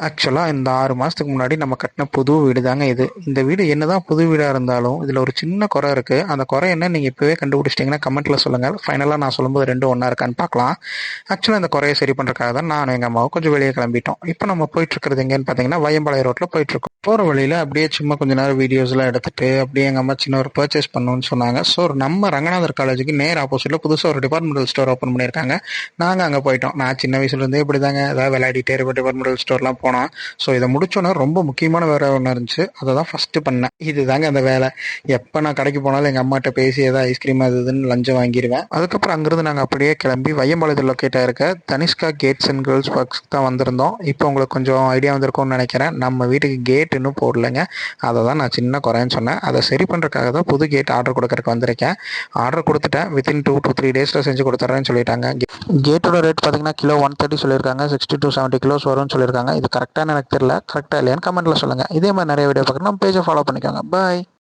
ஆக்சுவலாக இந்த 6 மாதத்துக்கு முன்னாடி நம்ம கட்டின புது வீடு தாங்க இது. இந்த வீடு என்னதான் புது வீடாக இருந்தாலும் இதில் ஒரு சின்ன குறை இருக்குது. அந்த குறை என்ன நீங்கள் இப்போவே கண்டுபிடிச்சிட்டிங்கன்னா கமெண்ட்டில் சொல்லுங்கள். ஃபைனலாக நான் சொல்லும்போது ரெண்டும் ஒன்றா இருக்கான்னு பார்க்கலாம். ஆக்சுவலாக இந்த குறையை சரி பண்ணுறதுக்காக தான் நானும் எங்கள் அம்மாவும் கொஞ்சம் வெளியே கிளம்பிட்டோம். இப்போ நம்ம போயிட்டுருக்கிறது எங்கேன்னு பார்த்தீங்கன்னா வையம்பாளையம் ரோட்டில் போயிட்டுருக்கோம். போகிற வழியில் அப்படியே சும்மா கொஞ்ச நேரம் வீடியோஸ்லாம் எடுத்துகிட்டு அப்படியே எங்கள் அம்மா சின்ன ஒரு பர்ச்சேஸ் பண்ணணும்னு சொன்னாங்க. ஸோ நம்ம ரங்கநாதர் காலேஜுக்கு நேர் ஆப்போசிட்டில் புதுசாக ஒரு டிபார்ட்மெண்டல் ஸ்டோர் ஓப்பன் பண்ணியிருக்காங்க. நாங்கள் அங்கே போயிட்டோம். நான் சின்ன வயசுலேருந்தே இப்படி தாங்க ஏதாவது விளையாடிட்டே இருப்பேன் டிபார்ட்மெண்டல் ஸ்டோர்லாம் போனோம். ஸோ இதை முடிச்சோன்னே ரொம்ப முக்கியமான வேலை ஒன்று இருந்துச்சு. அதை தான் ஃபஸ்ட்டு பண்ணேன். இது தாங்க அந்த வேலை. எப்போ நான் கடைக்கு போனாலும் எங்கள் அம்மாட்ட பேசி ஏதாவது ஐஸ்கிரீம் அது இதுன்னு லஞ்சம் வாங்கிடுவேன். அதுக்கப்புறம் அங்கேருந்து நாங்கள் அப்படியே கிளம்பி வையம்பாளையத்தில் லொக்கேட் ஆயிருக்க Tanishka gates and girls parks தான் வந்திருந்தோம். இப்போ உங்களுக்கு கொஞ்சம் ஐடியா வந்திருக்கும்னு நினைக்கிறேன். நம்ம வீட்டுக்கு கேட் இன்னும் போடலைங்க. அதை தான் நான் சின்ன குறைன்னு சொன்னேன். அதை சரி பண்ணுறதுக்காக தான் புது கேட் ஆர்டர் கொடுக்கறதுக்கு வந்திருக்கேன். ஆர்டர் கொடுத்துட்டேன். வித்தின் 2 to 3 டேஸில் செஞ்சு கொடுத்துட்றேன்னு சொல்லிட்டாங்க. கேட்டோட ரேட் பார்த்தீங்கன்னா கிலோ 130 சொல்லியிருக்காங்க. 60 to 70 கிலோஸ் வரும்னு சொல்லியிருக்காங்க. இது கரெக்டான எனக்கு தெரியல. கரெக்டாக இல்லையான்னு கமெண்ட்டில் சொல்லுங்கள். இதே மாதிரி நிறைய வீடியோ பார்க்கணும். நம்ம பேஜை ஃபாலோ பண்ணிக்கோங்க. பாய்.